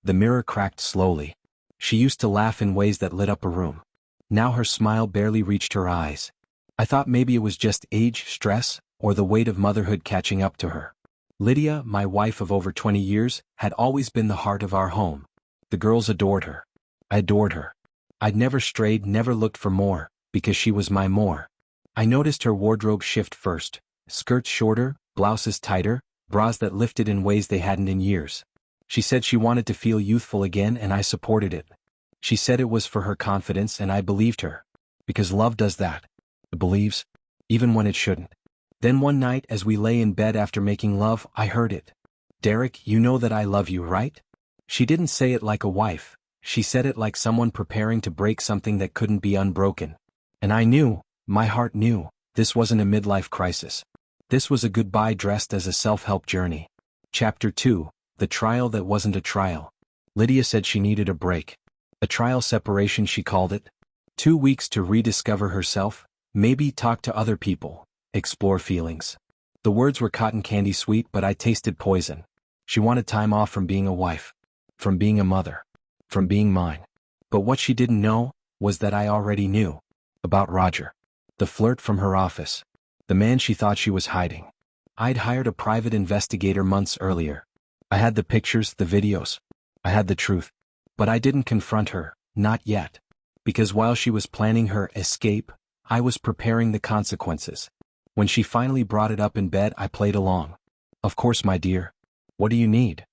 The mirror cracked slowly. She used to laugh in ways that lit up a room. Now her smile barely reached her eyes. I thought maybe it was just age, stress, or the weight of motherhood catching up to her. Lydia, my wife of over 20 years, had always been the heart of our home. The girls adored her. I adored her. I'd never strayed, never looked for more, because she was my more. I noticed her wardrobe shift first. Skirts shorter, blouses tighter, bras that lifted in ways they hadn't in years. She said she wanted to feel youthful again, and I supported it. She said it was for her confidence, and I believed her. Because love does that. It believes, even when it shouldn't. Then one night as we lay in bed after making love, I heard it. "Derek, you know that I love you, right?" She didn't say it like a wife. She said it like someone preparing to break something that couldn't be unbroken. And I knew, my heart knew, this wasn't a midlife crisis. This was a goodbye dressed as a self-help journey. Chapter 2, The Trial That Wasn't a Trial. Lydia said she needed a break. A trial separation, she called it. 2 weeks to rediscover herself, maybe talk to other people, explore feelings. The words were cotton candy sweet, but I tasted poison. She wanted time off from being a wife, from being a mother, from being mine. But what she didn't know was that I already knew. About Roger. The flirt from her office. The man she thought she was hiding. I'd hired a private investigator months earlier. I had the pictures, the videos. I had the truth. But I didn't confront her, not yet. Because while she was planning her escape, I was preparing the consequences. When she finally brought it up in bed, I played along. "Of course, my dear. What do you need?"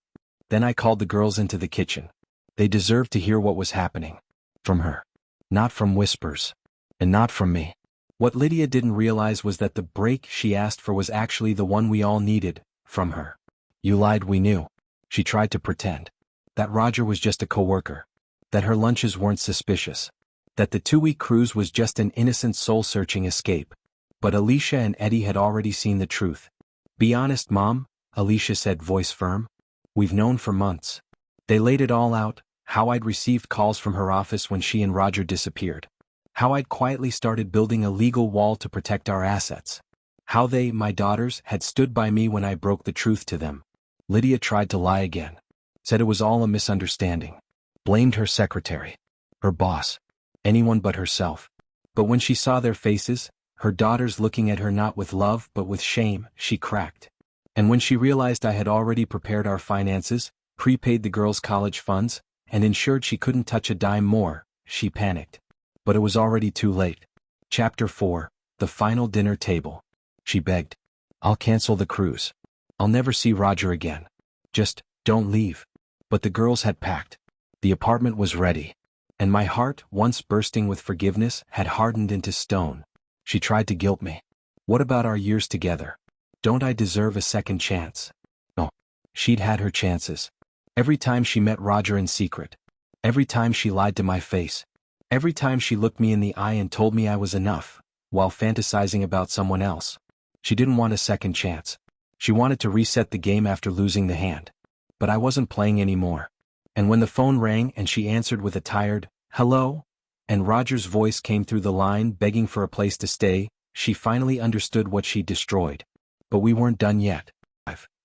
Then I called the girls into the kitchen. They deserved to hear what was happening. From her. Not from whispers. And not from me. What Lydia didn't realize was that the break she asked for was actually the one we all needed, from her. "You lied, we knew." She tried to pretend. That Roger was just a coworker. That her lunches weren't suspicious. That the 2-week cruise was just an innocent soul-searching escape. But Alicia and Eddie had already seen the truth. "Be honest, Mom," Alicia said, voice firm. "We've known for months." They laid it all out, how I'd received calls from her office when she and Roger disappeared. How I'd quietly started building a legal wall to protect our assets. How they, my daughters, had stood by me when I broke the truth to them. Lydia tried to lie again. Said it was all a misunderstanding. Blamed her secretary. Her boss. Anyone but herself. But when she saw their faces, her daughters looking at her not with love but with shame, she cracked. And when she realized I had already prepared our finances, prepaid the girls' college funds, and ensured she couldn't touch a dime more, she panicked. But it was already too late. Chapter 4, The Final Dinner Table. She begged. "I'll cancel the cruise. I'll never see Roger again. Just, don't leave." But the girls had packed. The apartment was ready. And my heart, once bursting with forgiveness, had hardened into stone. She tried to guilt me. "What about our years together? Don't I deserve a second chance?" No. She'd had her chances. Every time she met Roger in secret. Every time she lied to my face. Every time she looked me in the eye and told me I was enough, while fantasizing about someone else. She didn't want a second chance. She wanted to reset the game after losing the hand. But I wasn't playing anymore. And when the phone rang and she answered with a tired, "Hello?" and Roger's voice came through the line begging for a place to stay, she finally understood what she'd destroyed. But we weren't done yet.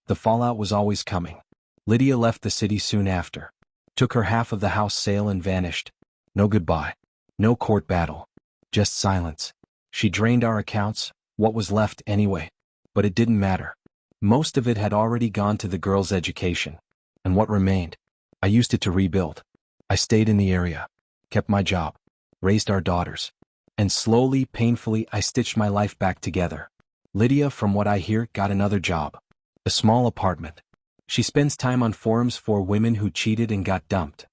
The fallout was always coming. Lydia left the city soon after. Took her half of the house sale and vanished. No goodbye. No court battle. Just silence. She drained our accounts, what was left anyway. But it didn't matter. Most of it had already gone to the girls' education. And what remained? I used it to rebuild. I stayed in the area. Kept my job. Raised our daughters. And slowly, painfully, I stitched my life back together. Lydia, from what I hear, got another job. A small apartment. She spends time on forums for women who cheated and got dumped.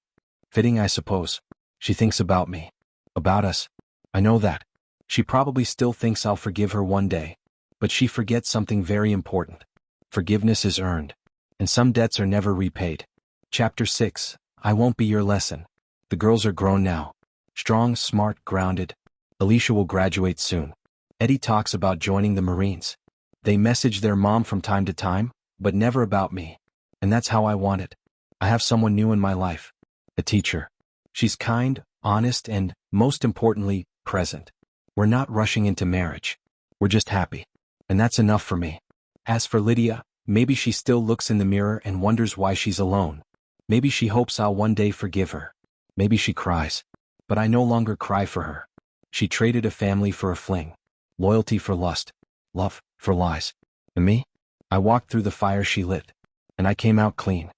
Fitting, I suppose. She thinks about me. About us. I know that. She probably still thinks I'll forgive her one day. But she forgets something very important. Forgiveness is earned. And some debts are never repaid. Chapter 6, I Won't Be Your Lesson. The girls are grown now. Strong, smart, grounded. Alicia will graduate soon. Eddie talks about joining the Marines. They message their mom from time to time, but never about me. And that's how I want it. I have someone new in my life. A teacher. She's kind, honest, and, most importantly, present. We're not rushing into marriage. We're just happy. And that's enough for me. As for Lydia, maybe she still looks in the mirror and wonders why she's alone. Maybe she hopes I'll one day forgive her. Maybe she cries. But I no longer cry for her. She traded a family for a fling. Loyalty for lust. Love for lies. And me? I walked through the fire she lit. And I came out clean.